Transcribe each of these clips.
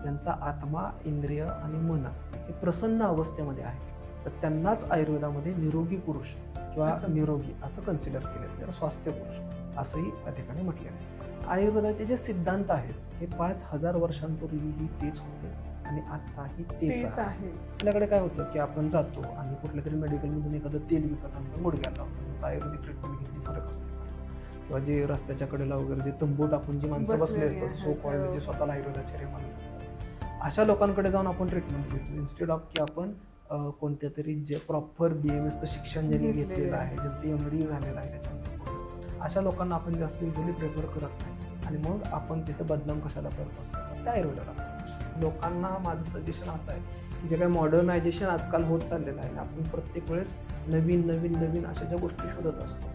ज्यांचा आत्मा, इंद्रिय आणि मन हे प्रसन्न अवस्थेमध्ये आहे, तर त्यांनाच आयुर्वेदामध्ये निरोगी पुरुष किंवा निरोगी असं कन्सिडर केलेलं, त्याला स्वास्थ्य पुरुष असंही त्या ठिकाणी म्हटलेलं आहे. आयुर्वेदाचे जे सिद्धांत आहेत हे 5000 वर्षांपूर्वीही तेच होते आणि आताही तेच आहे. आपल्याकडे काय होतं की आपण जातो आणि कुठल्या तरी मेडिकलमधून एखादं तेल विकत आणतो, गुडघ्याला लावतो, आयुर्वेदिक ट्रीटमेंट घेतली फरकच नाही. किंवा जे रस्त्याच्या कडेला वगैरे जे तंबू टाकून जी माणसं बसले असतात, सो कॉल्ड जे स्वतःला आयुर्वेदाचार्य मानत असतात, अशा लोकांकडे जाऊन आपण ट्रीटमेंट घेतो इन्स्टेड ऑफ की आपण कोणत्या तरी जे प्रॉपर BMSचं शिक्षण ज्यांनी घेतलेलं आहे, ज्यांचं MD झालेलं आहे, त्याच्यामध्ये अशा लोकांना आपण जास्त युजली प्रेफर करत नाही आणि मग आपण तिथे बदनाम कशाला करत असतो त्या आयुर्वेदाला. लोकांना माझं सजेशन असं आहे की जे काही मॉडर्नायझेशन आजकाल होत चाललेलं आहे, आपण प्रत्येक वेळेस नवीन नवीन नवीन अशा ज्या गोष्टी शोधत असतो.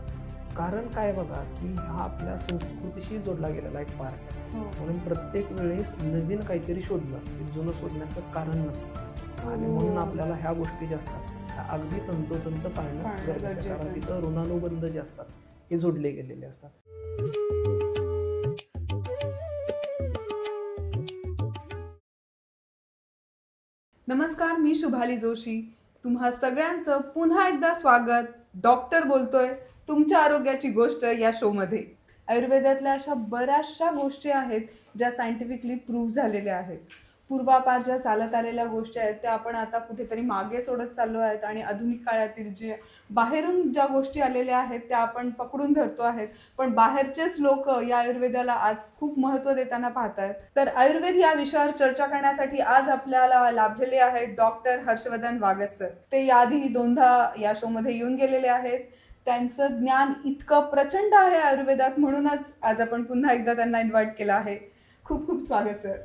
कारण काय बघा की हा आपल्या संस्कृतीशी जोडला गेलेला एक पार्ट आहे, म्हणून प्रत्येक वेळेस नवीन काहीतरी शोधणं जुनं शोधण्याचं कारण नसतं आणि म्हणून आपल्याला ह्या गोष्टी ज्या असतात ह्या अगदी तंतोतंत पाळणं गरजेचं आहे, कारण तिथं ऋणानुबंध जे असतात हे जोडले गेलेले असतात. नमस्कार, मी शुभाली जोशी. तुम्हा सगळ्यांचं पुन्हा एकदा स्वागत डॉक्टर बोलतोय तुमच्या आरोग्याची गोष्ट या शो मध्ये. आयुर्वेदातल्या अशा बऱ्याचशा गोष्टी आहेत ज्या सायंटिफिकली प्रूव्ह झालेल्या आहेत. पूर्वापार ज्या चालत आलेल्या गोष्टी आहेत त्या आपण आता कुठेतरी मागे सोडत चाललो आहेत आणि आधुनिक काळातील जे बाहेरून ज्या गोष्टी आलेल्या आहेत त्या आपण पकडून धरतो आहेत, पण बाहेरचेच लोक या आयुर्वेदाला आज खूप महत्त्व देताना पाहत आहेत. तर आयुर्वेद या विषयावर चर्चा करण्यासाठी आज आपल्याला लाभलेले आहेत डॉक्टर हर्षवर्धन वागस सर. ते याआधी 2दा या शो मध्ये येऊन गेलेले आहेत. त्यांचं ज्ञान इतकं प्रचंड आहे आयुर्वेदात, म्हणूनच आज आपण पुन्हा एकदा त्यांना इन्व्हाइट केलं आहे. खूप खूप स्वागत सर.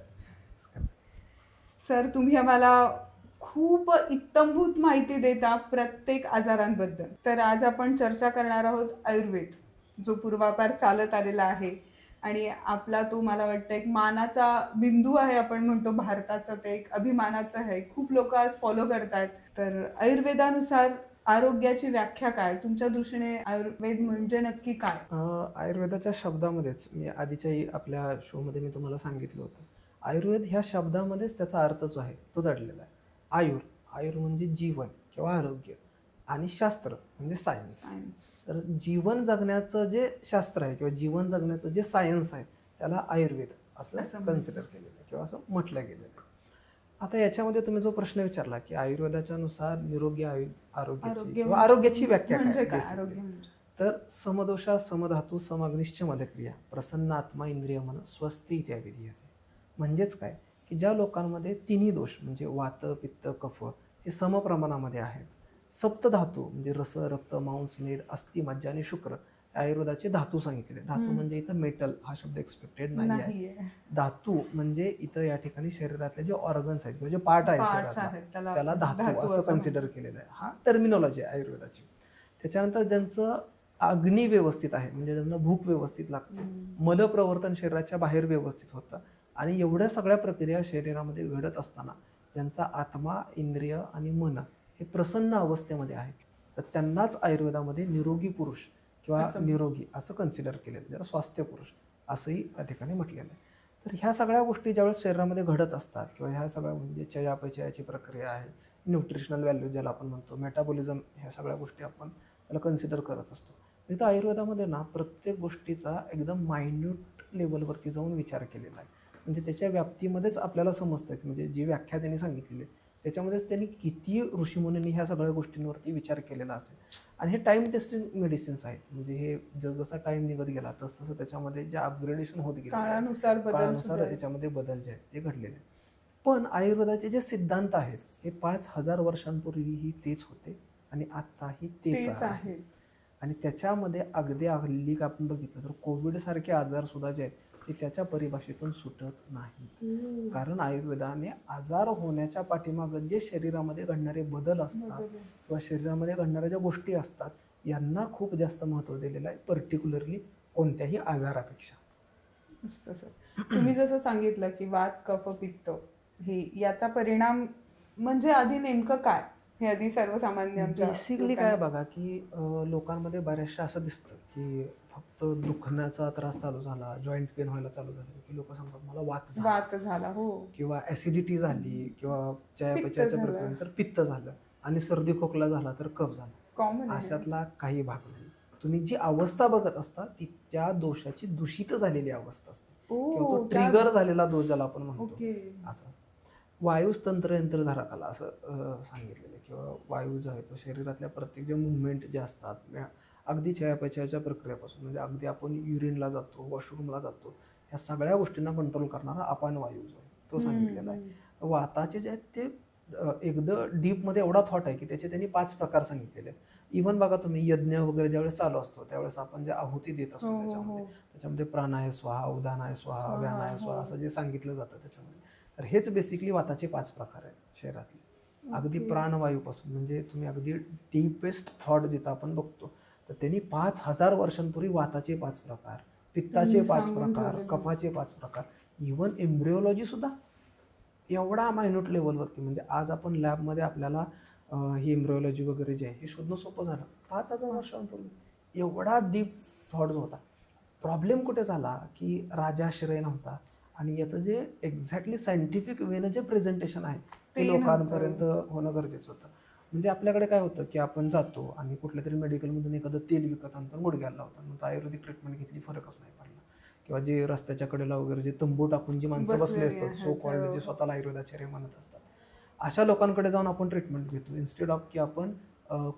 सर, तुम्ही आम्हाला खूप इत्तमभूत माहिती देता प्रत्येक आजारांबद्दल. तर आज आपण चर्चा करणार आहोत आयुर्वेद, जो पूर्वापार चालत आलेला आहे आणि आपला तो मला वाटतं एक मानाचा बिंदू आहे. आपण म्हणतो भारताचं ते एक अभिमानाचं आहे. खूप लोक आज फॉलो करतात. तर आयुर्वेदानुसार आरोग्याची व्याख्या काय? तुमच्या दृष्टीने आयुर्वेद म्हणजे नक्की काय? आयुर्वेदाच्या शब्दामध्येच मी आधीच्याही आपल्या शोमध्ये मी तुम्हाला सांगितलं होतं, आयुर्वेद ह्या शब्दामध्येच त्याचा अर्थ जो आहे तो दडलेला आहे. आयुर म्हणजे जीवन किंवा आरोग्य आणि शास्त्र म्हणजे सायन्स. तर जीवन जगण्याचं जे शास्त्र आहे किंवा जीवन जगण्याचं जे सायन्स आहे त्याला आयुर्वेद असं कन्सिडर केलेलं आहे किंवा असं म्हटलं गेलेलं आहे. आता याच्यामध्ये तुम्ही जो प्रश्न विचारला की आयुर्वेदाच्या नुसार निरोगी आरोग्याची किंवा आरोग्याची व्याख्या काय, तर समदोषा समधातू समग्निश्च मलक्रिया प्रसन्न आत्मा इंद्रिय मन स्वस्ती इत्यादी विधी आहे. म्हणजेच काय की ज्या लोकांमध्ये तिन्ही दोष म्हणजे वात, पित्त, कफ हे समप्रमाणामध्ये आहेत, सप्तधातू म्हणजे रस, रक्त, मांस, मेद, अस्थि, मज्जा आणि शुक्र आयुर्वेदाचे धातू सांगितलेले. धातू म्हणजे इथं मेटल हा शब्द एक्सपेक्टेड नाही आहे. धातू म्हणजे इथं या ठिकाणी शरीरातले जे ऑर्गन्स आहेत किंवा जे पार्ट आहेत त्याला धातू असं कन्सिडर केलेलं आहे. हा टर्मिनॉलॉजी आहे आयुर्वेदाची. त्याच्यानंतर ज्यांचं अग्नी व्यवस्थित आहे म्हणजे ज्यांना भूक व्यवस्थित लागते, मल प्रवर्तन शरीराच्या बाहेर व्यवस्थित होतं आणि एवढ्या सगळ्या प्रक्रिया शरीरामध्ये घडत असताना ज्यांचा आत्मा, इंद्रिय आणि मन हे प्रसन्न अवस्थेमध्ये आहे, तर त्यांनाच आयुर्वेदामध्ये निरोगी पुरुष किंवा निरोगी असं कन्सिडर केलेलं, ज्याला स्वास्थ्य पुरुष असंही त्या ठिकाणी म्हटलेलं आहे. तर ह्या सगळ्या गोष्टी ज्यावेळेस शरीरामध्ये घडत असतात किंवा ह्या सगळ्या म्हणजे चयापचयाची प्रक्रिया आहे, न्यूट्रिशनल व्हॅल्यू ज्याला आपण म्हणतो, मेटाबॉलिझम, ह्या सगळ्या गोष्टी आपण त्याला कन्सिडर करत असतो. इथं आयुर्वेदामध्ये ना प्रत्येक गोष्टीचा एकदम मायन्यूट लेवलवरती जाऊन विचार केलेला आहे. म्हणजे त्याच्या व्याप्तीमध्येच आपल्याला समजतं की म्हणजे जी व्याख्या त्यांनी सांगितलेली त्याच्यामध्येच त्यांनी किती ऋषीमुनींनी ह्या सगळ्या गोष्टींवरती विचार केलेला असेल. आणि हे टाईम टेस्टिंग मेडिसिन्स आहेत, म्हणजे हे जसजसा टाईम निघत गेला तसं त्याच्यामध्ये जे अपग्रेडेशन होत गेले, काळानुसार त्याच्यामध्ये बदल जे आहेत ते घडलेले. पण आयुर्वेदाचे जे सिद्धांत आहेत हे 5000 वर्षांपूर्वीही तेच होते आणि आताही तेच आहे. आणि त्याच्यामध्ये अगदी हल्ली आपण बघितलं तर कोविड सारखे आजार सुद्धा जे आहेत ते त्याच्या परिभाषेतून सुटत नाही. कारण आयुर्वेदाने आजार होण्याच्या पाठीमागं जे शरीरामध्ये घडणारे बदल असतात किंवा शरीरामध्ये घडणाऱ्या ज्या गोष्टी असतात यांना खूप जास्त महत्त्व दिलेलं आहे, पर्टिक्युलरली कोणत्याही आजारापेक्षा. मस्त सर. तुम्ही जसं सांगितलं की वात, कफ, पित्त हे याचा परिणाम म्हणजे आधी नेमकं काय, हे आधी सर्वसामान्य आमच्या बेसिकली काय बघा की लोकांमध्ये बऱ्याचशा असं दिसतं की फक्त दुखण्याचा त्रास चालू झाला, जॉईंट पेन व्हायला चालू झाले की लोक सांगतात मला वात झाला वात झाला, हो, किंवा ऍसिडिटी झाली किंवा पित्त चयापचयाच्या झालं. प्रक्रियेनंतर पित्त झालं आणि सर्दी खोकला झाला तर कफ झाला. कॉमन आहे. अशातला काही भाग नाही. तुम्ही जी अवस्था बघत असता ती त्या दोषाची दूषित झालेली अवस्था असते किंवा तो ट्रिगर झालेला दोष ज्याला आपण म्हणतो ओके. असं असतं. वायूच तंत्रयंत्रधारकाला असं सांगितलेलं किंवा वायू जो आहे तो शरीरातल्या प्रत्येक जे मुवमेंट जे असतात अगदी चयापचयाच्या प्रक्रियेपासून म्हणजे अगदी आपण युरिनला जातो, वॉशरूमला जातो, ह्या सगळ्या गोष्टींना कंट्रोल करणारा अपान वायू जो आहे तो सांगितलेला आहे. वाताचे जे आहेत ते एकदम डीपमध्ये एवढा थॉट आहे की त्याचे त्यांनी 5 प्रकार सांगितलेले आहेत. इव्हन बघा तुम्ही यज्ञ वगैरे ज्यावेळेस चालू असतो त्यावेळेस आपण जे आहुती देत असतो त्याच्यामध्ये प्राणाय स्वाहा, उदानाय स्वाहा, व्यानाय स्वाहा असं जे सांगितलं जातं त्याच्यामध्ये, तर हेच बेसिकली वाताचे 5 प्रकार आहेत शरीरातले. अगदी प्राणवायूपासून म्हणजे तुम्ही अगदी डीपेस्ट थॉट जिथं आपण बघतो तर त्यांनी 5000 वर्षांपूर्वी वाताचे 5 प्रकार, पित्ताचे 5 प्रकार, कफाचे 5 प्रकार, इव्हन एम्ब्रिओलॉजी सुद्धा एवढा मायन्यूट लेवलवरती म्हणजे आज आपण लॅबमध्ये आपल्याला ही एम्ब्रिओलॉजी वगैरे जे आहे हे शोधणं सोपं झालं. 5000 वर्षांपूर्वी एवढा डीप थॉट होता. प्रॉब्लेम कुठे झाला की राजाश्रय नव्हता आणि याचं जे एक्झॅक्टली सायंटिफिक वेनं जे प्रेझेंटेशन आहे ते लोकांपर्यंत होणं गरजेचं होतं. म्हणजे आपल्याकडे काय होतं की आपण जातो आणि कुठल्या तरी मेडिकलमधून एखादं तेल विकत आणतो, गुडघ्याला लावतात, नंतर आयुर्वेदिक ट्रीटमेंट घेतली फरकच नाही पडला. किंवा जे रस्त्याच्या कडेला वगैरे जे तंबू टाकून जी माणसं बसले असतात सो कॉल्ड जे स्वतःला आयुर्वेदाचार्य म्हणत असतात, अशा लोकांकडे जाऊन आपण ट्रीटमेंट घेतो इन्स्टेड ऑफ की आपण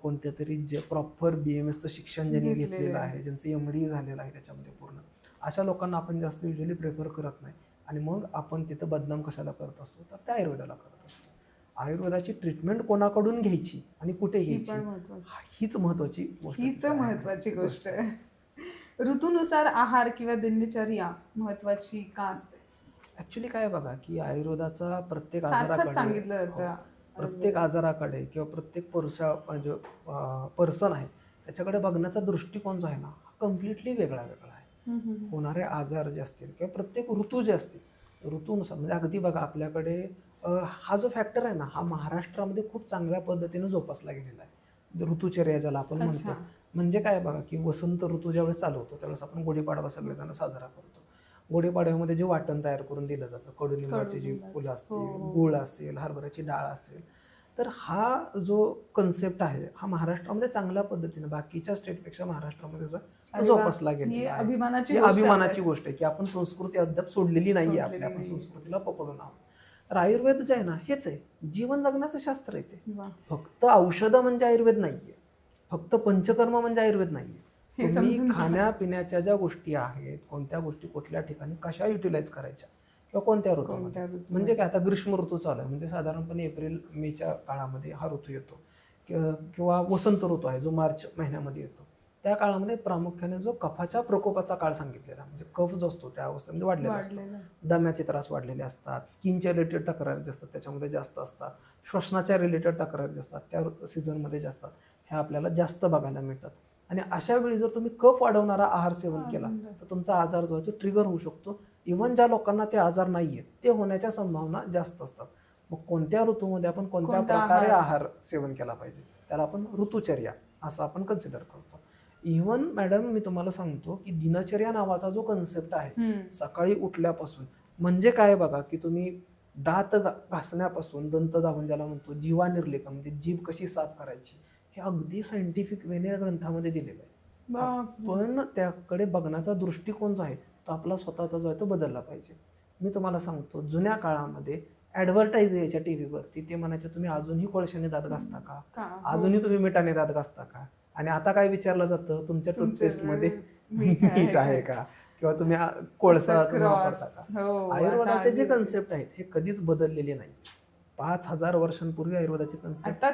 कोणत्या तरी जे प्रॉपर BMSचं शिक्षण ज्यांनी घेतलेलं आहे, ज्यांचं MD झालेलं आहे त्याच्यामध्ये पूर्ण, अशा लोकांना आपण जास्त युजली प्रेफर करत नाही. आणि मग आपण तिथं बदनाम कशाला करत असतो तर त्या आयुर्वेदाला करत असतो. आयुर्वेदाची ट्रीटमेंट कोणाकडून घ्यायची आणि कुठे घ्यायची हीच महत्वाची गोष्ट आहे. ऋतूनुसार आहार किंवा दिनचर्या महत्वाची का असते? ऍक्च्युली काय बघा की आयुर्वेदाचा प्रत्येक आजाराकडे किंवा प्रत्येक म्हणजे पर्सन आहे त्याच्याकडे बघण्याचा दृष्टिकोन जो आहे ना हा कम्प्लिटली वेगळा वेगळा आहे. होणारे आजार जे असतील किंवा प्रत्येक ऋतू जे असतील ऋतूनुसार म्हणजे अगदी बघा आपल्याकडे हा जो फॅक्टर आहे ना हा महाराष्ट्रामध्ये खूप चांगल्या पद्धतीने जोपासला गेलेला आहे. ऋतुचर्या ज्याला आपण म्हणतो म्हणजे काय बघा की वसंत ऋतू ज्यावेळेस चालू होतो त्यावेळेस आपण गुढीपाडवा सगळेजण साजरा करतो. गुढीपाडव्यामध्ये जे वाटण तयार करून दिलं जातं, कडुलिंबाची जी फुलं असतील, गुळ असेल, हरभऱ्याची डाळ असेल, तर हा जो कन्सेप्ट आहे हा महाराष्ट्रामध्ये चांगल्या पद्धतीने बाकीच्या स्टेटपेक्षा महाराष्ट्रामध्ये जोपासला गेलेला आहे. अभिमानाची गोष्ट आहे की आपण संस्कृती अद्याप सोडलेली नाहीये, आपल्या आपण संस्कृतीला पकडून आहोत. तर आयुर्वेद जे आहे ना हेच आहे, जीवन जगण्याचं शास्त्र आहे ते. फक्त औषधं म्हणजे आयुर्वेद नाहीये, फक्त पंचकर्म म्हणजे आयुर्वेद नाहीये. तुम्ही खाण्यापिण्याच्या ज्या गोष्टी आहेत, कोणत्या गोष्टी कुठल्या ठिकाणी कशा युटिलाइज करायच्या किंवा कोणत्या ऋतूमध्ये, म्हणजे काय आता ग्रीष्म ऋतू चालू आहे म्हणजे साधारणपणे एप्रिल-मेच्या काळामध्ये हा ऋतू येतो किंवा वसंत ऋतू आहे जो मार्च महिन्यामध्ये येतो. त्या काळामध्ये प्रामुख्याने जो कफाच्या प्रकोपाचा काळ सांगितलेला म्हणजे कफ जो असतो त्या अवस्थेमध्ये वाढलेला असतो, दम्याचे त्रास वाढलेले असतात, स्किनच्या रिलेटेड तक्रारी जे असतात त्याच्यामध्ये जास्त असतात, श्वसनाच्या रिलेटेड तक्रारी जे असतात त्या सीझनमध्ये जास्त असतात, ह्या आपल्याला जास्त बघायला मिळतात. आणि अशा वेळी जर तुम्ही कफ वाढवणारा आहार सेवन केला तर तुमचा आजार जो आहे तो ट्रिगर होऊ शकतो. इव्हन ज्या लोकांना ते आजार नाहीयेत ते होण्याच्या संभावना जास्त असतात. मग कोणत्या ऋतूमध्ये आपण कोणत्या प्रकारे आहार सेवन केला पाहिजे त्याला आपण ऋतुचर्या असं आपण कन्सिडर करतो. इव्हन मॅडम मी तुम्हाला सांगतो की दिनचर्या नावाचा जो कन्सेप्ट आहे सकाळी उठल्यापासून म्हणजे काय बघा की तुम्ही दात घासण्यापासून दंत दाबून ज्याला म्हणतो, जीवानिर्लेखन म्हणजे जीभ कशी साफ करायची हे अगदी सायंटिफिक वेने ग्रंथामध्ये दिलेलं आहे. पण त्याकडे बघण्याचा दृष्टिकोन जो आहे तो आपला स्वतःचा जो आहे तो बदलला पाहिजे. मी तुम्हाला सांगतो जुन्या काळामध्ये ऍडव्हर्टाईज यायच्या टीव्हीवरती, ते म्हणायचे तुम्ही अजूनही कोळशाने दात घासता का, अजूनही तुम्ही मिठाने दात घासता का, आणि आता काय विचारलं जातं तुमच्या टूथपेस्टमध्ये मीठ आहे का किंवा तुम्ही कोळसा वापरता का. आयुर्वेदाचे जे कन्सेप्ट आहेत हे कधीच बदललेले नाही. 5000 वर्षांपूर्वी आयुर्वेदाचे कन्सेप्ट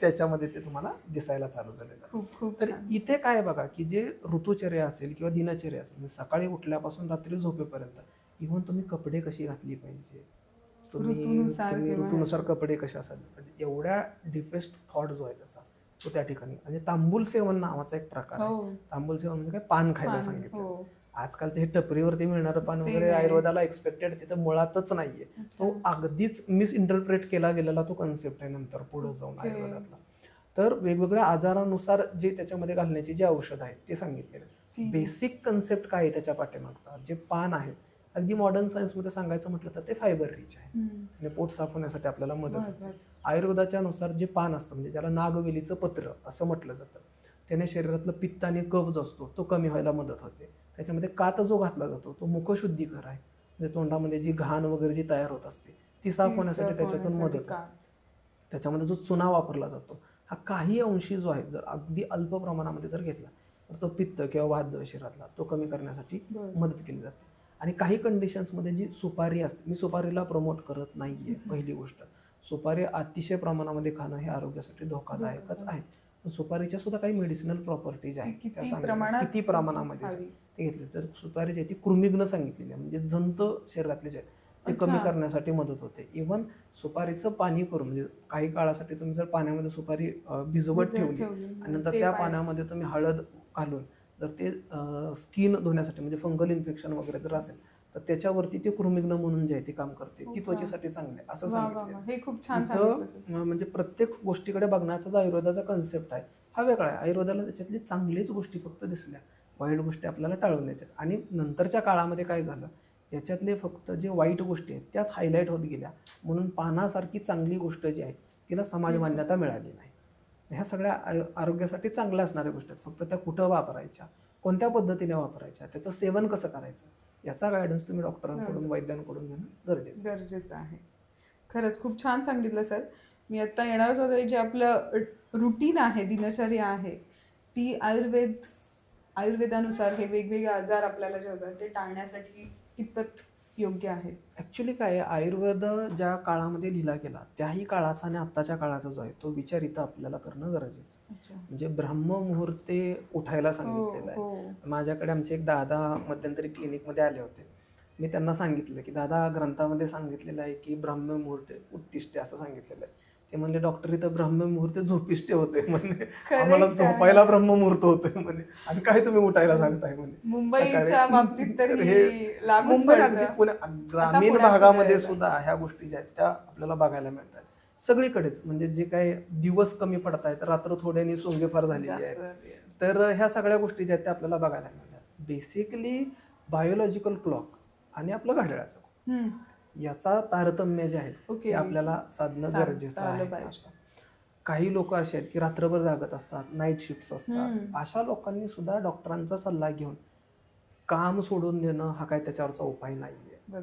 त्याच्यामध्ये ते तुम्हाला दिसायला चालू झालेलं. तर इथे काय बघा की जे ऋतुचर्या असेल किंवा दिनचर्या असेल सकाळी उठल्यापासून रात्री झोपेपर्यंत, इव्हन तुम्ही कपडे कशी घातली पाहिजे, तुम्ही ऋतूनुसार कपडे कसे असायला पाहिजे, एवढ्या डिपेस्ट थॉट जो आहे त्याचा तो त्या ठिकाणी. म्हणजे तांबूल सेवन नावाचा एक प्रकार आहे. तांबूल सेवन म्हणजे काय, पान खायला सांगितलं. आजकालचं हे टपरीवरती मिळणारं पान ते वगैरे नाही. आयुर्वेदाला एक्सपेक्टेड तिथं मुळातच नाहीये. तो अगदीच मिसइंटरप्रेट केला गेलेला तो कन्सेप्ट आहे नंतर पुढे जाऊन आयुर्वेदातला. तर वेगवेगळ्या आजारानुसार जे त्याच्यामध्ये घालण्याची जी औषध आहेत ते सांगितलेले. बेसिक कन्सेप्ट काय आहे त्याच्या पाठीमागचा, जे पान आहे अगदी मॉडर्न सायन्समध्ये सांगायचं म्हटलं तर ते फायबर रिच आहे आणि पोट साफ होण्यासाठी आपल्याला मदत होते. आयुर्वेदाच्या नुसार जे पान असतं म्हणजे ज्याला नागवेलीचं पत्र असं म्हटलं जातं, त्याने शरीरातलं पित्त आणि कफ जो असतो तो कमी व्हायला मदत होते. त्याच्यामध्ये कात जो घातला जातो तो मुखशुद्धीकर आहे, म्हणजे तोंडामध्ये जी घाण वगैरे जी तयार होत असते ती साफ होण्यासाठी त्याच्यातून मदत होते. त्याच्यामध्ये जो चुना वापरला जातो हा काही अंशी जो आहे जर अगदी अल्प प्रमाणामध्ये जर घेतला तर तो पित्त किंवा वात जो आहे शरीरातला तो कमी करण्यासाठी मदत केली जाते. आणि काही कंडिशन्समध्ये जी सुपारी असते, मी सुपारीला प्रमोट करत नाहीये, पहिली गोष्ट सुपारी अतिशय प्रमाणामध्ये खाणं हे आरोग्यासाठी धोकादायकच आहे. पण सुपारीच्या सुद्धा काही मेडिसिनल प्रॉपर्टीज आहेत, किती प्रमाणामध्ये ते घेतले तर सुपारी जी ती कृमिघ्न सांगितलेली आहे, म्हणजे जंत शरीरातले जे ते कमी करण्यासाठी मदत होते. इव्हन सुपारीचं पाणी करून म्हणजे काही काळासाठी तुम्ही जर पाण्यामध्ये सुपारी भिजवत ठेवली आणि नंतर त्या पाण्यामध्ये तुम्ही हळद घालून जर ते स्किन धुण्यासाठी म्हणजे फंगल इन्फेक्शन वगैरे जर असेल तर त्याच्यावरती ते कृमिघ्न म्हणून जे आहे ते काम करते, ती त्वचेसाठी चांगले असं सांगितलं. हे खूप छान म्हणजे प्रत्येक गोष्टीकडे बघण्याचा जो आयुर्वेदाचा कन्सेप्ट आहे हा वेगळा आहे. आयुर्वेदाला त्याच्यातली चांगलीच गोष्टी फक्त दिसल्या, वाईट गोष्टी आपल्याला टाळून द्यायच्यात. आणि नंतरच्या काळामध्ये काय झालं, याच्यातले फक्त जे वाईट गोष्टी आहेत त्याच हायलाईट होत गेल्या, म्हणून पानासारखी चांगली गोष्ट जी आहे तिला समाज मान्यता मिळाली नाही. ह्या सगळ्या आरोग्यासाठी चांगल्या असणाऱ्या गोष्टी आहेत, फक्त त्या कुठं वापरायच्या, कोणत्या पद्धतीने वापरायच्या, त्याचं सेवन कसं करायचं याचा गायडन्स तुम्ही डॉक्टरांकडून वैद्यांकडून घेणं गरजेचं आहे. खरंच खूप छान सांगितलं सर. मी आता येणारच होते, जे आपलं रुटीन आहे, दिनचर्या आहे ती आयुर्वेदानुसार हे वेगवेगळे आजार आपल्याला जे होतात ते टाळण्यासाठी कितपत योग्य आहेत? ऍक्च्युली काय आहे, आयुर्वेद ज्या काळामध्ये लिहिला गेला त्याही काळाचा आणि आत्ताच्या काळाचा जो आहे तो विचार इथं आपल्याला करणं गरजेचं. म्हणजे ब्रह्ममुहूर्ते उठायला सांगितलेलं आहे. माझ्याकडे आमचे एक दादा मध्यंतरी क्लिनिकमध्ये आले होते. मी त्यांना सांगितलं की दादा ग्रंथामध्ये सांगितलेलं आहे की ब्रह्ममुहूर्ते उत्तिष्ठे असं सांगितलेलं आहे. ते म्हणले डॉक्टर इथं ब्रह्ममुहूर्ते झोपिष्टे होते म्हणजे आम्हाला झोपायला ब्रह्ममुहूर्त होतोय म्हणे आणि काय तुम्ही उठायला सांगताय म्हणे. मुंबईच्या बाबतीत तर मुंबई अगदी ग्रामीण भागामध्ये सुद्धा ह्या गोष्टी ज्या आहेत त्या आपल्याला बघायला मिळतात सगळीकडेच. म्हणजे जे काही दिवस कमी पडत आहेत, रात्र थोड्याने सोंगे फार झालेली आहेत, तर ह्या सगळ्या गोष्टी ज्या आहेत त्या आपल्याला बघायला मिळतात. बेसिकली बायोलॉजिकल क्लॉक आणि आपलं घड्याळाचं याचा तारतम्य जे आहे ते आपल्याला साधणं गरजेचं आहे. काही लोक असे आहेत की रात्रभर जागत असतात, नाईट शिफ्ट असतात, अशा लोकांनी सुद्धा डॉक्टरांचा सल्ला घेऊन काम सोडून देणं हा काय त्याच्यावरचा उपाय नाहीये,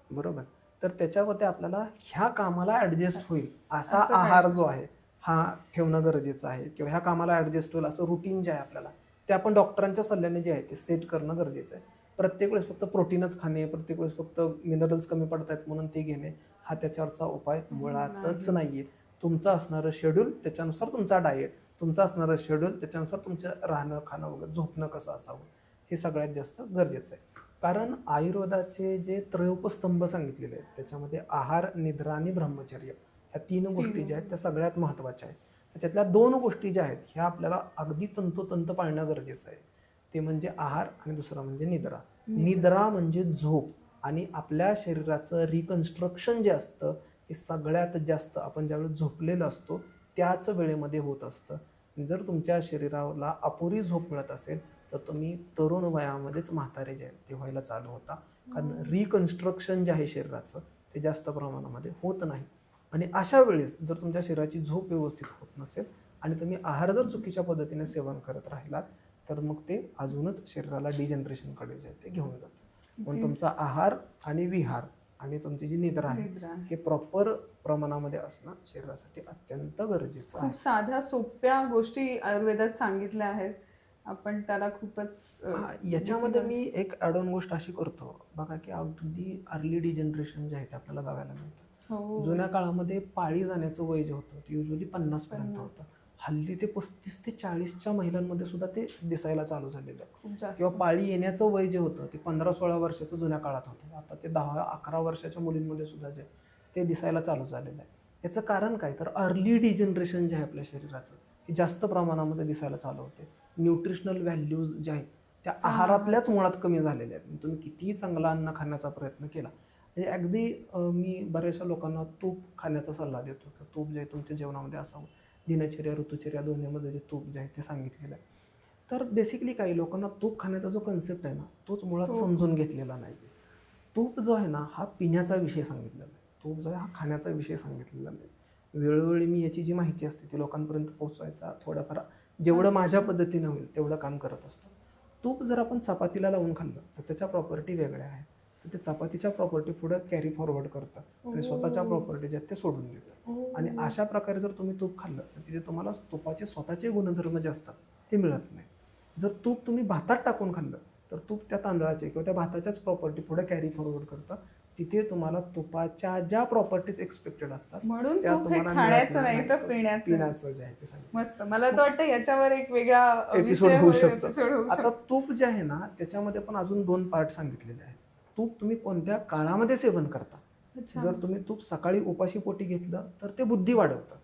बरोबर. तर त्याच्यावरती आपल्याला ह्या कामाला ऍडजस्ट होईल असा आहार जो आहे हा ठेवणं गरजेचं आहे, किंवा ह्या कामाला ऍडजस्ट होईल असं रुटीन जे आहे आपल्याला ते आपण डॉक्टरांच्या सल्ल्याने जे आहे ते सेट करणं गरजेचं आहे. प्रत्येक वेळेस फक्त प्रोटीनच खाणे, प्रत्येक वेळेस फक्त मिनरल्स कमी पडत आहेत म्हणून ते घेणे हा त्याच्यावरचा उपाय मुळातच नाहीये. तुमचं असणारं शेड्यूल त्याच्यानुसार तुमचा डाएट, तुमचं असणारं शेड्यूल त्याच्यानुसार तुमचं राहणं खाणं वगैरे झोपणं कसं असावं हे सगळ्यात जास्त गरजेचं आहे. कारण आयुर्वेदाचे जे त्रयोपस्तंभ सांगितलेले आहेत त्याच्यामध्ये आहार, निद्रा आणि ब्रह्मचर्य ह्या 3 गोष्टी ज्या आहेत त्या सगळ्यात महत्त्वाच्या आहेत. त्याच्यातल्या 2 गोष्टी ज्या आहेत ह्या आपल्याला अगदी तंतोतंत पाळणं गरजेचं आहे. ते म्हणजे आहार आणि दुसरा म्हणजे निद्रा. निद्रा म्हणजे झोप, आणि आपल्या शरीराचं रिकन्स्ट्रक्शन जे असतं हे सगळ्यात जास्त आपण ज्यावेळेस झोपलेलं असतो त्याच वेळेमध्ये होत असतं. जर तुमच्या शरीराला अपुरी झोप मिळत असेल तर तुम्ही तरुण वयामध्येच म्हातारे जे आहेत ते व्हायला चालू होता, कारण रिकन्स्ट्रक्शन जे आहे शरीराचं ते जास्त प्रमाणामध्ये होत नाही. आणि अशा वेळेस जर तुमच्या शरीराची झोप व्यवस्थित होत नसेल आणि तुम्ही आहार जर चुकीच्या पद्धतीने सेवन करत राहिलात तर मग ते अजूनच शरीराला डिजनरेशनकडे जे आहे ते घेऊन जातं. म्हणून तुमचा आहार आणि विहार आणि तुमची जी निद्रा आहे हे प्रॉपर प्रमाणामध्ये असणं शरीरासाठी अत्यंत गरजेचं आहे. खूप साध्या सोप्या गोष्टी आयुर्वेदात सांगितल्या आहेत, आपण त्याला खूपच याच्यामध्ये मी एक ॲड ऑन गोष्ट अशी करतो बघा की अगदी अर्ली डिजनरेशन जे आहे ते आपल्याला बघायला मिळतं. जुन्या काळामध्ये पाळी जाण्याचं वय जे होतं ते युजली 50 पर्यंत होतं. हल्ली ते 35 ते 40च्या महिलांमध्ये सुद्धा ते दिसायला चालू झालेलं आहे. किंवा पाळी येण्याचं वय जे होतं ते 15-16 वर्षाचं जुन्या काळात होतं, आता ते 10-11 वर्षाच्या मुलींमध्ये सुद्धा जे ते दिसायला चालू झालेलं आहे. याचं कारण काय तर अर्ली डिजनरेशन जे आहे आपल्या शरीराचं हे जास्त प्रमाणामध्ये दिसायला चालू होते. न्यूट्रिशनल व्हॅल्यूज जे आहेत त्या आहारातल्याच मुळात कमी झालेल्या आहेत. तुम्ही कितीही चांगलं अन्न खाण्याचा प्रयत्न केला म्हणजे अगदी मी बऱ्याचशा लोकांना तूप खाण्याचा सल्ला देतो की तूप जे आहे तुमच्या जेवणामध्ये असावं. दिनचर्या ऋतुचर्या दोन्हीमध्ये जे तूप जे आहे ते सांगितलेलं आहे. तर बेसिकली काही लोकांना तूप खाण्याचा जो कन्सेप्ट आहे ना तोच मुळात समजून घेतलेला नाही. तूप जो आहे ना हा पिण्याचा विषय सांगितलेला आहे. तूप जो आहे हा खाण्याचा विषय सांगितलेला नाही. वेळोवेळी मी याची जी माहिती असते ती लोकांपर्यंत पोहोचवायचा थोडाफार जेवढं माझ्या पद्धतीने होईल तेवढं काम करत असतो. तूप जर आपण चपातीला लावून खाल्लं तर त्याच्या प्रॉपर्टी वेगळ्या आहेत. तर ते चपातीच्या प्रॉपर्टी पुढे कॅरी फॉरवर्ड करतात आणि स्वतःच्या प्रॉपर्टी ज्या ते सोडून देतात. आणि अशा प्रकारे जर तुम्ही तूप खाल्लं तर तिथे तुम्हाला तुपाचे स्वतःचे गुणधर्म जे असतात ते मिळत नाही. जर तूप तुम्ही भातात टाकून खाल्लं तर तूप त्या तांदळाचे किंवा त्या भाताच्याच प्रॉपर्टी पुढे कॅरी फॉरवर्ड करतं. तिथे तुम्हाला तुपाच्या ज्या प्रॉपर्टीज एक्सपेक्टेड असतात म्हणून त्या तूप हे तुम्हाला खाण्याचं मिळत नाही तर पिण्याचं जे आहे ते सांगितलं. मस्त. मला तर वाटतं याच्यावर एक वेगळा एपिसोड विषय होऊ episode होऊ शकतो. आता शकतो. तूप जे आहे ना त्याच्यामध्ये पण अजून 2 पार्ट सांगितलेले आहेत. तूप तुम्ही कोणत्या काळामध्ये सेवन करता. अच्छा. जर तुम्ही तूप सकाळी उपाशी पोटी घेतलं तर ते बुद्धी वाढवतं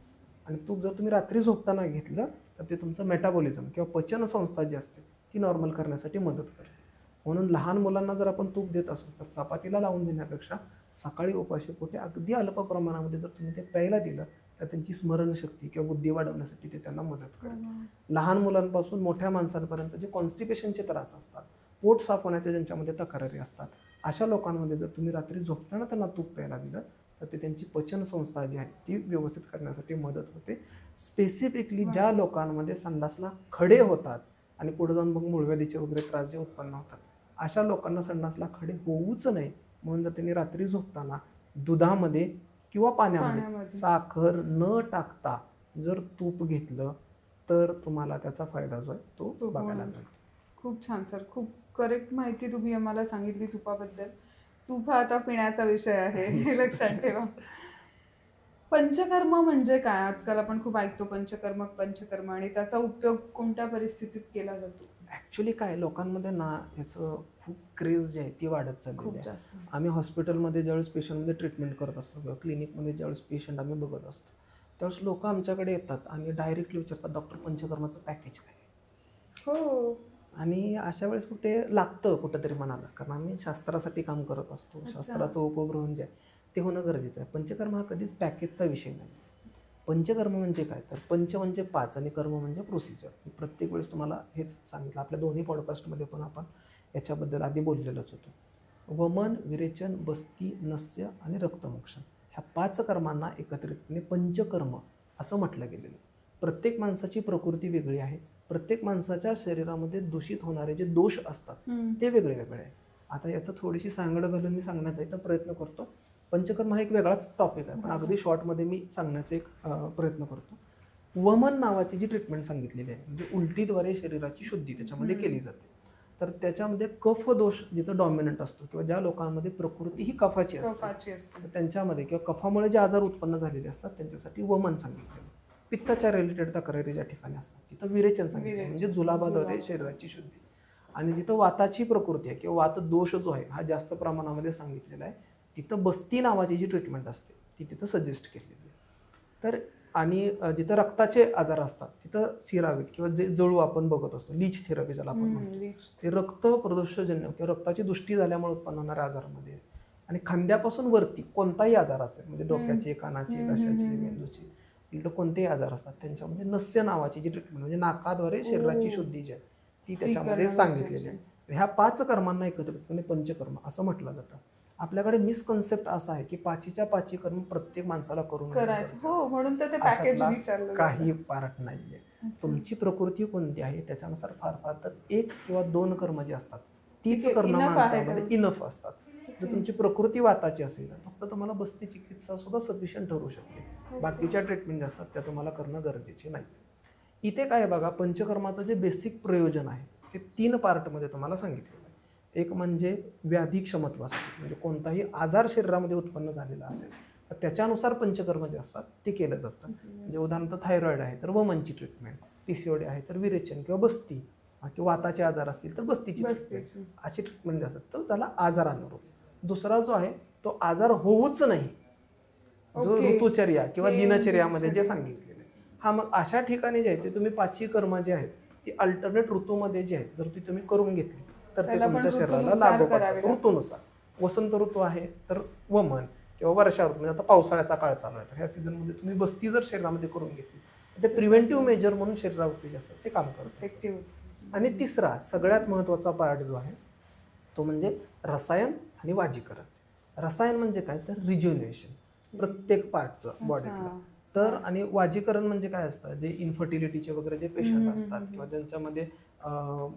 आणि तूप जर तुम्ही रात्री झोपताना घेतलं तर ते तुमचं मेटाबॉलिझम किंवा पचन संस्था जी असते ती नॉर्मल करण्यासाठी मदत करते. म्हणून लहान मुलांना जर आपण तूप देत असू तर चपातीला लावून देण्यापेक्षा सकाळी उपाशी पोटी अगदी अल्प प्रमाणामध्ये जर तुम्ही ते प्यायला दिलं तर त्यांची स्मरणशक्ती किंवा बुद्धी वाढवण्यासाठी ते त्यांना मदत करेल. लहान मुलांपासून मोठ्या माणसांपर्यंत जे कॉन्स्टिपेशनचे त्रास असतात, पोट साफ होण्याच्या ज्यांच्यामध्ये तक्रारी असतात, अशा लोकांमध्ये जर तुम्ही रात्री झोपताना त्यांना तूप प्यायला दिलं तर ते त्यांची पचन संस्था जी आहे ती व्यवस्थित करण्यासाठी मदत होते. स्पेसिफिकली ज्या लोकांमध्ये संडासला खडे होतात आणि पुढे जाऊन मग मूळव्याधीचे वगैरे त्रास जे उत्पन्न होतात अशा लोकांना संडासला खडे होऊच नाही म्हणून जर त्यांनी रात्री झोपताना दुधामध्ये किंवा पाण्यामध्ये साखर न टाकता जर तूप घेतलं तर तुम्हाला त्याचा फायदा जो आहे तो बघायला मिळतो. खूप छान सर. खूप करेक्ट माहिती तुम्ही आम्हाला सांगितली तुपाबद्दल. तूप हा आता पिण्याचा विषय आहे हे लक्षात ठेवा. पंचकर्म म्हणजे काय? आजकाल आपण खूप ऐकतो पंचकर्म आणि त्याचा उपयोग कोणत्या परिस्थितीत केला जातो? ऍक्च्युली काय लोकांमध्ये ना याचं खूप क्रेज जी आहे ती वाढत चाललेली खूप आहे. जास्त. आम्ही हॉस्पिटलमध्ये ज्यावेळेस पेशंटमध्ये ट्रीटमेंट करत असतो किंवा क्लिनिकमध्ये ज्यावेळेस पेशंट आम्ही बघत असतो त्यावेळेस लोक आमच्याकडे येतात आणि डायरेक्टली विचारतात डॉक्टर पंचकर्माचं पॅकेज काय. हो. आणि अशा वेळेस मग ते लागतं कुठंतरी मनाला कारण आम्ही शास्त्रासाठी काम करत असतो. शास्त्राचं उपग्रहण जे आहे ते होणं गरजेचं आहे. पंचकर्म हा कधीच पॅकेजचा विषय नाही. पंचकर्म म्हणजे काय तर पंच म्हणजे 5 आणि कर्म म्हणजे प्रोसिजर. मी प्रत्येक वेळेस तुम्हाला हेच सांगितलं. आपल्या दोन्ही पॉडकास्टमध्ये पण आपण याच्याबद्दल आधी बोललेलंच होतं. वमन, विरेचन, बस्ती, नस्य आणि रक्तमोक्षण ह्या 5 कर्मांना एकत्रितपणे पंचकर्म असं म्हटलं गेलेलं आहे. प्रत्येक माणसाची प्रकृती वेगळी आहे. प्रत्येक माणसाच्या शरीरामध्ये दूषित होणारे जे दोष असतात ते वेगळे वेगळे आहेत. आता याचं थोडीशी सांगड घालून मी सांगण्याचा इथं प्रयत्न करतो. पंचकर्म हा एक वेगळाच टॉपिक आहे पण अगदी शॉर्टमध्ये मी सांगण्याचा एक प्रयत्न करतो. वमन नावाची जी ट्रीटमेंट सांगितलेली आहे म्हणजे उलटीद्वारे शरीराची शुद्धी त्याच्यामध्ये केली जाते. तर त्याच्यामध्ये कफ दोष जिथं डॉमिनंट असतो किंवा ज्या लोकांमध्ये प्रकृती ही कफाची असते तर त्यांच्यामध्ये किंवा कफामुळे जे आजार उत्पन्न झालेले असतात त्यांच्यासाठी वमन सांगितलेलं. पित्ताच्या रिलेटेड तक्रारी ज्या ठिकाणी असतात तिथं विरेचन सांगितलं म्हणजे जुलाबाद्वारे शरीराची शुद्धी. आणि जिथं वाताची प्रकृती आहे किंवा वात दोष जो आहे हा जास्त प्रमाणामध्ये सांगितलेला आहे तिथं बस्ती नावाची जी ट्रीटमेंट असते ती तिथं सजेस्ट केलेली आहे. तर आणि जिथं रक्ताचे आजार असतात तिथं सिरावीत किंवा जे जळू आपण बघत असतो लीच थेरपी ज्याला आपण म्हणतो ते रक्त प्रदूषजन्य किंवा रक्ताची दृष्टी झाल्यामुळे उत्पन्न होणाऱ्या आजारामध्ये आणि खांद्यापासून वरती कोणताही आजार असेल म्हणजे डोक्याची, कानाची, घशाची, मेंदूची कोणतेही आजार असतात त्यांच्यामध्ये नस्य नावाची जी ट्रीटमेंट म्हणजे नाकाद्वारे शरीराची शुद्धी जी आहे ती त्याच्यामध्ये सांगितलेली आहे. ह्या 5 कर्मांना एकत्रितपणे पंचकर्म असं म्हटलं जातं. आपल्याकडे मिसकन्सेप्ट असा आहे की 5च्या 5 कर्म प्रत्येक माणसाला करून हो म्हणून तर ते पॅकेज विचारलं काही पार्ट नाहीये. तुमची प्रकृती कोणती आहे त्याच्यानुसार फार फार तर 1 किंवा 2 कर्म जे असतात तीच कर्म माणसामध्ये इनफ असतात. जर तुमची प्रकृती वाताची असेल तर फक्त तुम्हाला बस्ती चिकित्सा सुद्धा सफिशियंट ठरू शकते. बाकीच्या ट्रीटमेंट जे असतात त्या तुम्हाला करणं गरजेचे नाही. इथे काय बघा पंचकर्माचं जे बेसिक प्रयोजन आहे ते 3 पार्टमध्ये तुम्हाला सांगितलेलं आहे. एक म्हणजे व्याधी क्षमत्वासाठी म्हणजे कोणताही आजार शरीरामध्ये उत्पन्न झालेला असेल तर त्याच्यानुसार पंचकर्म जे असतात ते केलं जातं. म्हणजे उदाहरणार्थ थायरॉइड आहे तर वमनची ट्रीटमेंट, PCOD आहे तर विरेचन किंवा बस्ती किंवा वाताचे आजार असतील तर बस्तीची ट्रीटमेंट अशी ट्रीटमेंट जे असतात तर त्याला आजारानुरूप. दुसरा जो आहे तो आजार होऊच नाही जो ऋतुचर्या किंवा दिनचर्यामध्ये जे सांगितलेलं आहे. हा मग अशा ठिकाणी जे आहे ते तुम्ही 5 कर्म जे आहेत ती अल्टरनेट ऋतूमध्ये जी आहेत जर ती तुम्ही करून घेतली तर ते त्याला पण तुमच्या शरीराला ऋतूनुसार लागू करावे पडतात. लागतात. ऋतूनुसार वसंत ऋतू आहे तर वमन किंवा वर्षा ऋतू म्हणजे आता पावसाळ्याचा काळ चालू आहे तर ह्या सीझनमध्ये तुम्ही बस्ती जर शरीरामध्ये करून घेतली तर ते प्रिव्हेंटिव्ह मेजर म्हणून शरीरावरती जे असतात ते काम करतात. इफेक्टिव्ह. आणि तिसरा सगळ्यात महत्त्वाचा पार्ट जो आहे तो म्हणजे रसायन आणि वाजीकरण. रसायन म्हणजे काय तर रिज्युनेशन प्रत्येक पार्टचं बॉडीतलं. तर आणि वाजीकरण म्हणजे काय असतं जे इन्फर्टिलिटीचे वगैरे जे पेशंट असतात किंवा ज्यांच्यामध्ये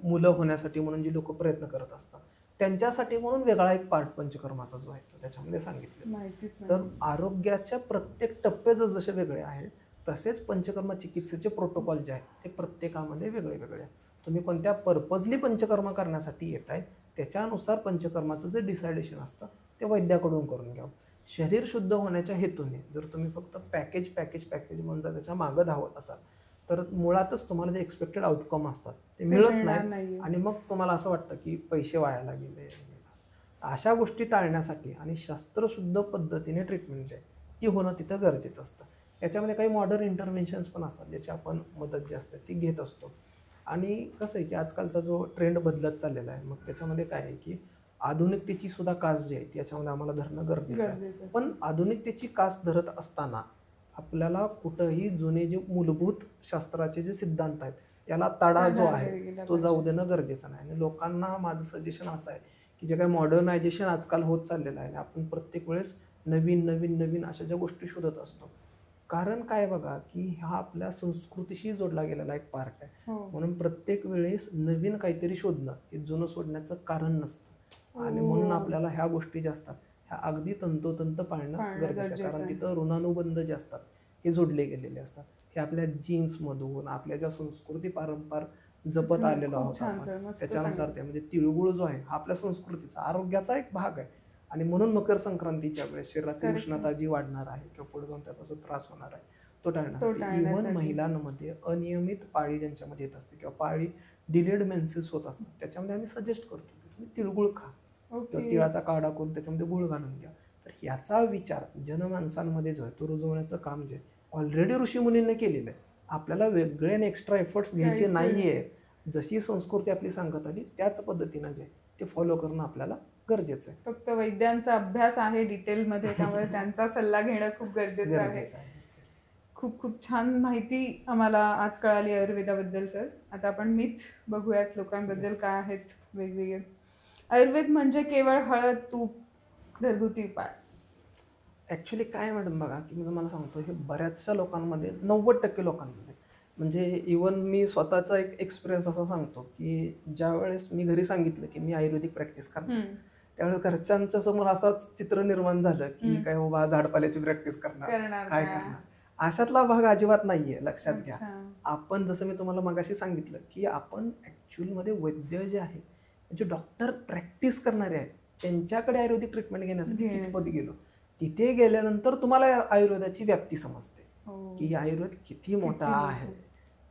मुलं होण्यासाठी म्हणून जी लोक प्रयत्न करत असतात त्यांच्यासाठी म्हणून वेगळा एक पार्ट पंचकर्माचा जो आहे तो त्याच्यामध्ये सांगितलं. माहितीच तर नाही. आरोग्याच्या प्रत्येक टप्पे जसे वेगळे आहेत तसेच पंचकर्म चिकित्सेचे प्रोटोकॉल जे आहेत ते प्रत्येकामध्ये वेगळे वेगळे आहेत. तुम्ही कोणत्या पर्पजली पंचकर्म करण्यासाठी येत आहे त्याच्यानुसार पंचकर्माचं जे डिसायडेशन असतं ते वैद्याकडून करून घ्यावं. शरीर शुद्ध होण्याच्या हेतूने जर तुम्ही फक्त पॅकेज पॅकेज पॅकेज म्हणून जर त्याच्या मागं धावत असाल तर मुळातच तुम्हाला जे एक्सपेक्टेड आउटकम असतात ते मिळत मिळणार नाही नाहीये. आणि मग तुम्हाला असं वाटतं की पैसे वायाला गेले. अशा गोष्टी टाळण्यासाठी आणि शास्त्रशुद्ध पद्धतीने ट्रीटमेंट जे आहे ती होणं तिथं गरजेचं असतं. याच्यामध्ये काही मॉडर्न इंटरव्हेन्शन्स पण असतात ज्याची आपण मदत जी असते ती घेत असतो. आणि कसं आहे की आजकालचा जो ट्रेंड बदलत चाललेला आहे मग त्याच्यामध्ये काय आहे की आधुनिकतेची सुद्धा कास जी आहे ती याच्यामध्ये आम्हाला धरणं गरजेचं आहे. गरजेचं असतं. पण आधुनिकतेची कास धरत असताना आपल्याला कुठंही जुने जे मूलभूत शास्त्राचे जे सिद्धांत आहेत याला तडा जो आहे तो जाऊ देणं गरजेचं नाही. आणि लोकांना माझं सजेशन असं आहे की जे काही मॉडर्नायझेशन आजकाल होत चाललेलं आहे आणि आपण प्रत्येक वेळेस नवीन नवीन नवीन अशा ज्या गोष्टी शोधत असतो कारण काय बघा की हा आपल्या संस्कृतीशी जोडला गेलेला एक पार्ट आहे. हो. म्हणून प्रत्येक वेळेस नवीन काहीतरी शोधणं हे जुनं सोडण्याचं कारण नसतं. आणि म्हणून आपल्याला ह्या गोष्टी ज्या असतात ह्या अगदी तंतोतंत पाळणं गरजेचं आहे. कारण तिथं ऋणानुबंध जे असतात हे जोडले गेलेले असतात. हे आपल्या जीन्समधून आपल्या ज्या संस्कृती पारंपार जपत आलेलो आहोत आपण त्याच्यानुसार ते म्हणजे तिळगुळ जो आहे हा आपल्या संस्कृतीचा आरोग्याचा एक भाग आहे. आणि म्हणून मकर संक्रांतीच्या वेळेस शरीरातील उष्णता जी वाढणार आहे किंवा पुढे जाऊन त्याचा जो त्रास होणार आहे तो टाळण्यासाठी इव्हन महिलांमध्ये अनियमित पाळी ज्यांच्यामध्ये येत असते किंवा पाळी डिलेड मेन्सेस होत असतात त्याच्यामध्ये आम्ही सजेस्ट करतो की तुम्ही तिळगुळ खा किंवा तिळाचा काढा करून त्याच्यामध्ये गुळ घालून घ्या. तर ह्याचा विचार जनमानसांमध्ये जो आहे तो रुजवण्याचं काम जे ऑलरेडी ऋषीमुनींनी केलेलं आहे. आपल्याला वेगळे आणि एक्स्ट्रा एफर्ट्स घ्यायचे नाहीये. जशी संस्कृती आपली सांगत आली त्याच पद्धतीनं जे ते फॉलो करणं आपल्याला गरजेचं आहे. फक्त वैद्यांचा अभ्यास आहे डिटेलमध्ये त्यामुळे त्यांचा सल्ला घेणं खूप गरजेचं आहे. खूप खूप छान माहिती आम्हाला आज कळाली आयुर्वेदाबद्दल सर. आता आपण मिथ बघूयात लोकांबद्दल काय आहेत वेगवेगळे. आयुर्वेद म्हणजे केवळ हळद तूप घरगुती उपाय. ॲक्च्युली काय मॅडम बघा की मी तुम्हाला सांगतो हे बऱ्याचशा लोकांमध्ये 90% लोकांमध्ये म्हणजे इवन मी स्वतःचा एक एक्सपिरियन्स असा सांगतो की ज्या वेळेस मी घरी सांगितलं की मी आयुर्वेदिक प्रॅक्टिस करणार त्यावेळेस घरच्यांच्या समोर असंच चित्र निर्माण झालं की काय बाबा झाडपाल्याची प्रॅक्टिस करणार काय करणार. अशातला भाग अजिबात नाहीये. लक्षात घ्या आपण जसं मी तुम्हाला मगाशी सांगितलं की आपण ॲक्च्युअलमध्ये वैद्य जे आहेत म्हणजे डॉक्टर प्रॅक्टिस करणारे आहेत त्यांच्याकडे आयुर्वेदिक ट्रीटमेंट घेण्यासाठी कितपत गेलो. तिथे गेल्यानंतर तुम्हाला आयुर्वेदाची व्याप्ती समजते की आयुर्वेद किती मोठा आहे.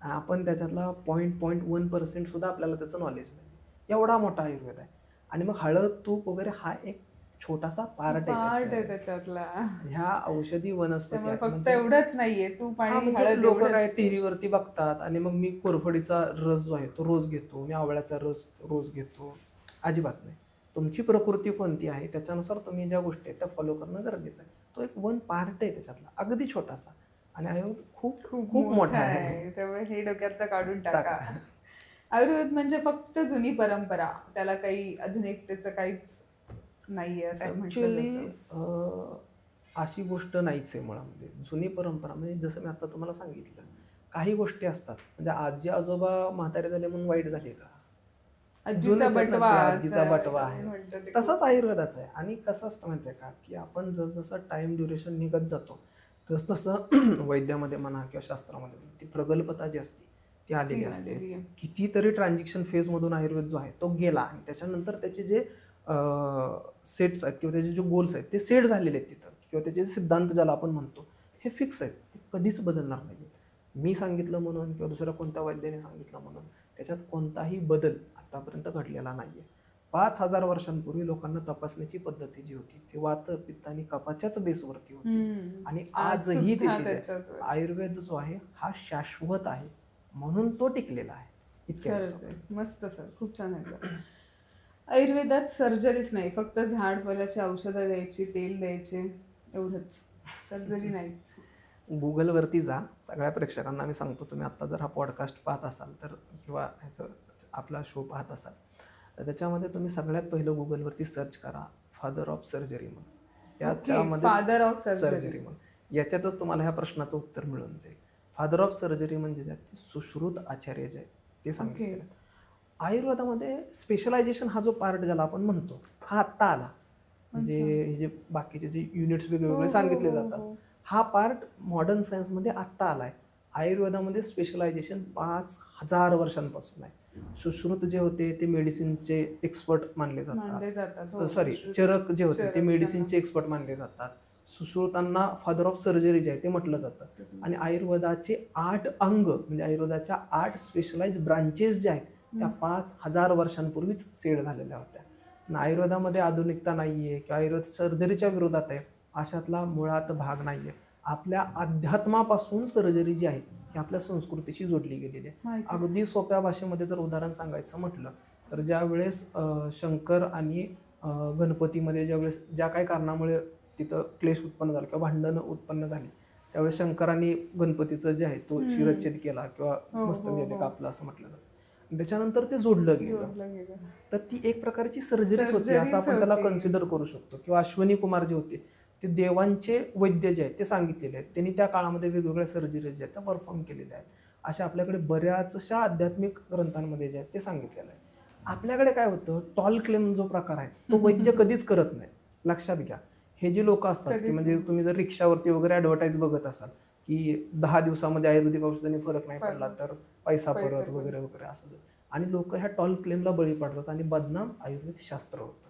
आपण त्याच्यातला 0.1% सुद्धा आपल्याला त्याचं नॉलेज नाही. एवढा मोठा आयुर्वेद आहे. आणि मग हळद तूप वगैरे हा एक छोटासा पार्ट आहे त्याच्यातला. ह्या औषधी वनस्पती फक्त एवढंच नाहीये तूप आणि हळद. लोक काय टीव्हीवरती बघतात आणि मग मी कोरफडीचा रस जो आहे तो रोज घेतो मी आवळ्याचा रस रोज घेतो. अजिबात नाही. तुमची प्रकृती कोणती आहे त्याच्यानुसार तुम्ही ज्या गोष्टी आहेत त्या फॉलो करणं गरजेचं आहे. तो एक वन पार्ट आहे त्याच्यातला अगदी छोटासा आणि आयुर्वेद खूप खूप खूप मोठा आहे. त्यामुळे हे डोक्यात काढून टाका. आयुर्वेद म्हणजे फक्त जुनी परंपरा त्याला काही आधुनिकतेचं काहीच नाहीये असं ऍक्च्युअली अशी गोष्ट नाहीच आहे मुळामध्ये. जुनी परंपरा म्हणजे जसं मी आता तुम्हाला सांगितलं काही गोष्टी असतात म्हणजे आजी आजोबा म्हातारे झाले म्हणून वाईट झाले का. आजीचा बटवा आहे तसंच आयुर्वेदाचं आहे. आणि कसं असतं माहिती आहे का की आपण जसजसं टाइम ड्युरेशन निघत जातो तसतसं वैद्यामध्ये म्हणा किंवा शास्त्रामध्ये ती प्रगल्भता जी असते ती आलेली असते. कितीतरी ट्रान्झॅक्शन फेजमधून आयुर्वेद जो आहे तो गेला आणि त्याच्यानंतर त्याचे जे सेट्स आहेत किंवा त्याचे जे गोल्स आहेत ते सेट झालेले आहेत तिथं किंवा त्याचे सिद्धांत ज्याला आपण म्हणतो हे फिक्स आहेत. ते कधीच बदलणार नाहीत. मी सांगितलं म्हणून किंवा दुसऱ्या कोणत्या वैद्याने सांगितलं म्हणून त्याच्यात कोणताही बदल आतापर्यंत घडलेला नाहीये. 5,000 वर्षांपूर्वी लोकांना तपासण्याची पद्धती जी होती ती वात पित्त आणि कफाच्याच बेसवरती होती. आणि आजही त्याची आयुर्वेद जो आहे हा शाश्वत आहे म्हणून तो टिकलेला आहे. इतक्या खरंच आहे. मस्त सर, खूप छान आहे. आयुर्वेदात सर्जरीच नाही, फक्त झाड पाल्याची औषधं द्यायची, तेल द्यायचे, एवढंच. सर्जरी नाहीच. गुगलवरती जा. सगळ्या प्रेक्षकांना मी सांगतो, तुम्ही आत्ता जर हा पॉडकास्ट पाहत असाल तर, किंवा ह्याचं आपला शो पाहत असाल तर त्याच्यामध्ये तुम्ही सगळ्यात पहिलं गुगलवरती सर्च करा फादर ऑफ सर्जरी म्हणून. याच्यामध्ये फादर ऑफ सर्जरी म्हणून याच्यातच तुम्हाला ह्या प्रश्नाचं उत्तर मिळून जाईल. फादर ऑफ सर्जरी म्हणजे जे आहेत ते सुश्रुत आचार्य जे आहेत ते सांगितलेले आहेत. आयुर्वेदामध्ये स्पेशलायझेशन हा जो पार्ट ज्याला आपण म्हणतो हा आत्ता आला. म्हणजे हे जे बाकीचे जे युनिट्स वेगवेगळे सांगितले जातात, हा पार्ट मॉडर्न सायन्समध्ये आत्ता आलाय. आयुर्वेदामध्ये स्पेशलायझेशन 5000 वर्षांपासून आहे. सुश्रुत जे होते ते मेडिसिनचे एक्सपर्ट मानले जातात. सॉरी, चरक जे होते ते मेडिसिनचे एक्सपर्ट मानले जातात. सुश्रुतांना फादर ऑफ सर्जरी जे आहे ते म्हटलं जातं. आणि आयुर्वेदाचे 8 अंग म्हणजे आयुर्वेदाच्या 8 स्पेशलाइज ब्रांचेस जे आहेत त्या 5000 वर्षांपूर्वीच सेट झालेल्या होत्या. आयुर्वेदामध्ये आधुनिकता नाहीये किंवा आयुर्वेद सर्जरीच्या विरोधात आहे अशातला मुळात भाग नाहीये. आपल्या अध्यात्मापासून सर्जरी जी आहे ही आपल्या संस्कृतीशी जोडली गेलेली आहे. अगदी सोप्या भाषेमध्ये जर उदाहरण सांगायचं म्हटलं तर ज्या वेळेस शंकर आणि गणपतीमध्ये ज्यावेळेस ज्या काही कारणामुळे तिथं क्लेश उत्पन्न झाला किंवा भांडणं उत्पन्न झाली त्यावेळेस शंकरांनी गणपतीचं जे आहे तो शिरच्छेद केला किंवा मस्तक कापलं असं म्हटलं जातं. त्याच्यानंतर ते जोडलं गेलं. तर ती एक प्रकारची सर्जरीच होती असं आपण त्याला कन्सिडर करू शकतो. किंवा अश्वनी कुमार जे होते ते देवांचे वैद्य जे आहेत ते सांगितलेले आहेत. त्यांनी त्या काळामध्ये वेगवेगळ्या सर्जरी जे आहेत त्या परफॉर्म केलेल्या आहेत. अशा आपल्याकडे बऱ्याचशा आध्यात्मिक ग्रंथांमध्ये जे आहेत ते सांगितलेलं आहे. आपल्याकडे काय होतं, टॉल क्लेम जो प्रकार आहे तो वैद्य कधीच करत नाही. लक्षात घ्या, हे जे लोक असतात की म्हणजे तुम्ही जर रिक्षावरती वगैरे ॲडव्हर्टाईज बघत असाल की 10 दिवसामध्ये आयुर्वेदिक औषधांनी फरक नाही पडला तर पैसा परत वगैरे वगैरे असं, आणि लोक ह्या टॉल क्लेमला बळी पडतात आणि बदनाम आयुर्वेद शास्त्र होतं.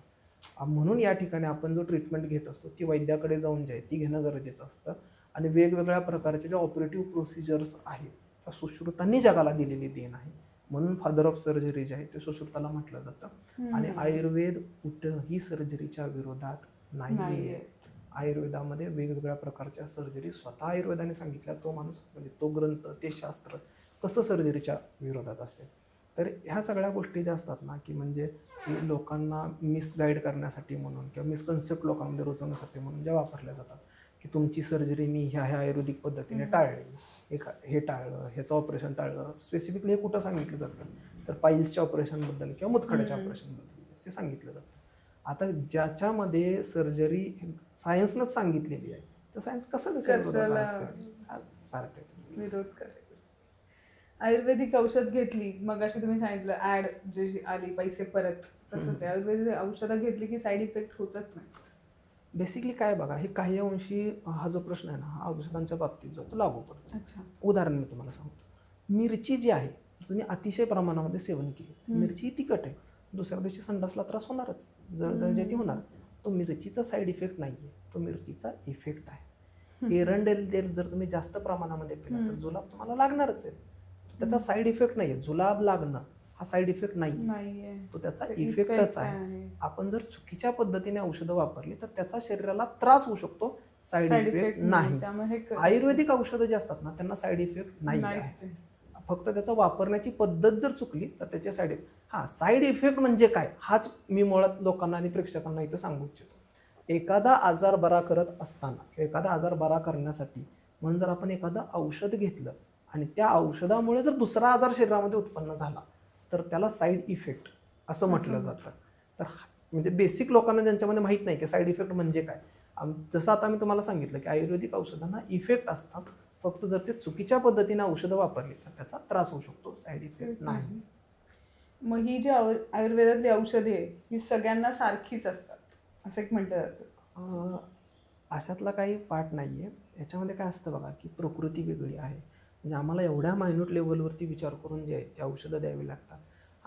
म्हणून या ठिकाणी आपण जो ट्रीटमेंट घेत असतो ती वैद्याकडे जाऊन जे आहे ती घेणं गरजेचं असतं. आणि वेगवेगळ्या प्रकारचे जे ऑपरेटिव्ह प्रोसिजर्स आहेत त्या सुश्रुतांनी जगाला दिलेली देण आहे. म्हणून फादर ऑफ सर्जरी जे आहे ते सुश्रुताला म्हटलं जातं. आणि आयुर्वेद कुठंही सर्जरीच्या विरोधात नाही. आयुर्वेदामध्ये वेगवेगळ्या प्रकारच्या सर्जरी स्वतः आयुर्वेदाने सांगितल्या. तो माणूस म्हणजे तो ग्रंथ ते शास्त्र कसं सर्जरीच्या विरोधात असेल. तर ह्या सगळ्या गोष्टी ज्या असतात ना की म्हणजे लोकांना मिसगाईड करण्यासाठी म्हणून किंवा मिसकन्सेप्ट लोकांमध्ये रुजवण्यासाठी म्हणून ज्या वापरल्या जातात की तुमची सर्जरी मी ह्या आयुर्वेदिक पद्धतीने टाळली, हे टाळलं, ह्याचं ऑपरेशन टाळलं. स्पेसिफिकली हे कुठं सांगितलं जातं तर पाईल्सच्या ऑपरेशनबद्दल किंवा मुतखड्याच्या ऑपरेशनबद्दल ते सांगितलं जातं. आता ज्याच्यामध्ये सर्जरी सायन्सनंच सांगितलेली आहे तर सायन्स कसं विरोध करेल. आयुर्वेदिक औषध घेतली मग अशी तुम्ही सांगितलं ऍड जी आली पैसे परत, तसंच आहे आयुर्वेदिक औषधं घेतली की साईड इफेक्ट होतच नाही. बेसिकली काय बघा, हे काही अंशी हा जो प्रश्न आहे ना हा औषधांच्या बाबतीत जो तो लागू पडतो. अच्छा, उदाहरण मी तुम्हाला सांगतो. मिरची जी आहे तुम्ही अतिशय प्रमाणामध्ये सेवन केली, मिरची तिखट आहे, दुसऱ्या दिवशी संडासला त्रास होणारच, जळजळजळती होणार. तो मिरचीचा साईड इफेक्ट नाही आहे, तो मिरचीचा इफेक्ट आहे. एरंडेल तेल जर तुम्ही जास्त प्रमाणामध्ये पिलं तर जुलाब तुम्हाला लागणारच आहे. त्याचा साईड इफेक्ट नाही आहे. जुलाब लागणं हा साईड इफेक्ट नाही, तो त्याचा इफेक्टच आहे. आपण जर चुकीच्या पद्धतीने औषधं वापरली तर त्याचा शरीराला त्रास होऊ शकतो, साईड इफेक्ट नाही. आयुर्वेदिक औषधं जे असतात ना त्यांना साईड इफेक्ट नाही, फक्त त्याचा वापरण्याची पद्धत जर चुकली तर त्याचे साईड इफेक्ट. साईड इफेक्ट म्हणजे काय हाच मी मुळात लोकांना आणि प्रेक्षकांना इथं सांगू इच्छितो. एखादा आजार बरा करत असताना, एखादा आजार बरा करण्यासाठी म्हणून जर आपण एखादं औषध घेतलं आणि त्या औषधामुळे जर दुसरा आजार शरीरामध्ये उत्पन्न झाला तर त्याला साईड इफेक्ट असं म्हटलं जातं. तर म्हणजे बेसिक लोकांना ज्यांच्यामध्ये माहीत नाही की साईड इफेक्ट म्हणजे काय, जसं आता मी तुम्हाला सांगितलं की आयुर्वेदिक औषधांना इफेक्ट असतात, फक्त जर ते चुकीच्या पद्धतीने औषधं वापरली तर त्याचा त्रास होऊ शकतो, साईड इफेक्ट नाही. मग ही जी आयुर्वेदातली औषधे ही सगळ्यांना सारखीच असतात असं एक म्हटलं जातं. अशातला काही पार्ट नाही आहे. याच्यामध्ये काय असतं बघा की प्रकृती वेगळी आहे. म्हणजे आम्हाला एवढ्या मायन्यूट लेवलवरती विचार करून जे आहेत ते औषधं द्यावी लागतात.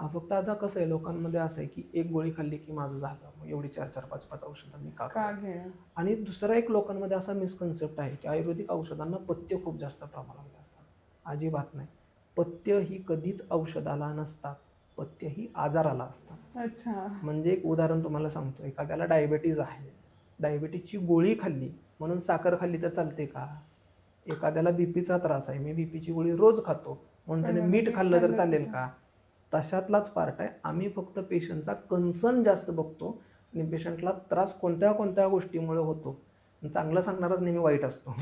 फक्त आता कसं आहे लोकांमध्ये असं आहे की एक गोळी खाल्ली की माझं झालं, मग एवढी 4-4, 5-5 औषधं मी का घेणं. आणि दुसरा एक लोकांमध्ये असा मिसकन्सेप्ट आहे की आयुर्वेदिक औषधांना पथ्य खूप जास्त प्रमाणामध्ये असतात. अजिबात नाही. पथ्य ही कधीच औषधाला नसतात, पथ्य ही आजाराला असतात. अच्छा, म्हणजे एक उदाहरण तुम्हाला सांगतो. एखाद्याला डायबेटीज आहे, डायबेटीजची गोळी खाल्ली म्हणून साखर खाल्ली तर चालते का? एखाद्याला बीपीचा त्रास आहे, मी बीपीची गोळी रोज खातो म्हणून त्याने मीठ खाल्लं तर चालेल का? तशातलाच पार्ट आहे. आम्ही फक्त पेशंटचा कन्सर्न जास्त बघतो आणि पेशंटला त्रास कोणत्या कोणत्या गोष्टीमुळे होतो. चांगलं सांगणारच नेहमी वाईट असतो.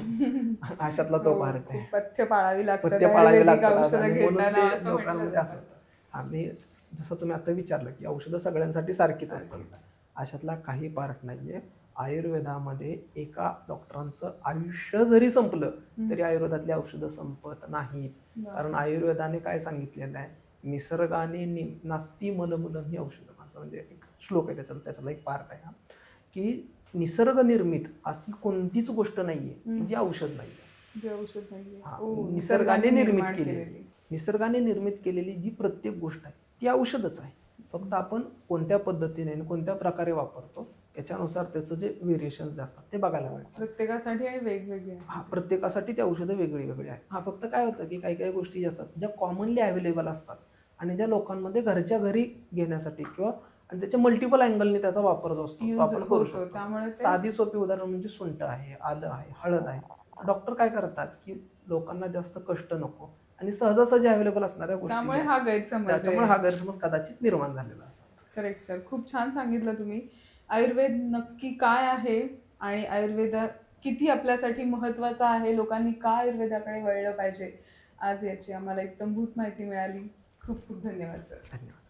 अशातला तो हो, पार्ट आहे. खूप पथ्य पाळावी लागतात पथ्य पाळावी आयुर्वेदिक लागतात औषधं आणि म्हणून घेताना ते असं लोकांमध्ये म्हटलं असं होतं. आम्ही जसं तुम्ही आता विचारलं की औषधं सगळ्यांसाठी सारखीच असतात, अशातला काही पार्ट नाहीये. आयुर्वेदामध्ये एका डॉक्टरांचं आयुष्य जरी संपलं तरी आयुर्वेदातली औषधं संपत नाहीत. कारण आयुर्वेदाने काय सांगितलेलं आहे, निसर्गाने नास्ती मलमूलम ही औषधं, असं म्हणजे एक श्लोक आहे त्याच्यातला एक पार्ट आहे हा, की निसर्ग निर्मित अशी कोणतीच गोष्ट नाहीये की जी औषध नाहीये. जे औषध नाहीये. हा, ओ, निसर्गाने निर्मित निर्माण केलेली, निसर्गाने निर्मित केलेली जी प्रत्येक गोष्ट आहे ती औषधच आहे. फक्त आपण कोणत्या पद्धतीने आणि कोणत्या प्रकारे वापरतो त्याच्यानुसार त्याचं जे व्हेरिएशन्स असतात ते बघायला मिळतात. प्रत्येकासाठी आहे वेगवेगळे. हा, प्रत्येकासाठी ती औषधं वेगळी वेगळी आहेत. हा, फक्त काय होतं की काही काही गोष्टी ज्या असतात ज्या कॉमनली अवेलेबल असतात आणि ज्या लोकांमध्ये घरच्या घरी घेण्यासाठी किंवा आणि त्याच्या मल्टिपल अँगलने त्याचा वापर जो असतो तो आपण करू शकतो. त्यामुळे साधी सोपी उदाहरण म्हणजे सुंठ आहे, आलं आहे, हळद आहे. डॉक्टर काय करतात की लोकांना जास्त कष्ट नको आणि सहजासहजी अवेलेबल असणाऱ्या गोष्टी, त्यामुळे हा गैरसमज त्याच्यामुळे हा गैरसमज कदाचित निर्माण झालेला असा. करेक्ट सर, खूप छान सांगितलं तुम्ही. आयुर्वेद नक्की काय आहे आणि आयुर्वेद किती आपल्यासाठी महत्वाचा आहे, लोकांनी का आयुर्वेदाकडे वळलं पाहिजे, आज याची आम्हाला इत्तमभूत माहिती मिळाली. खूप खूप धन्यवाद सर. धन्यवाद.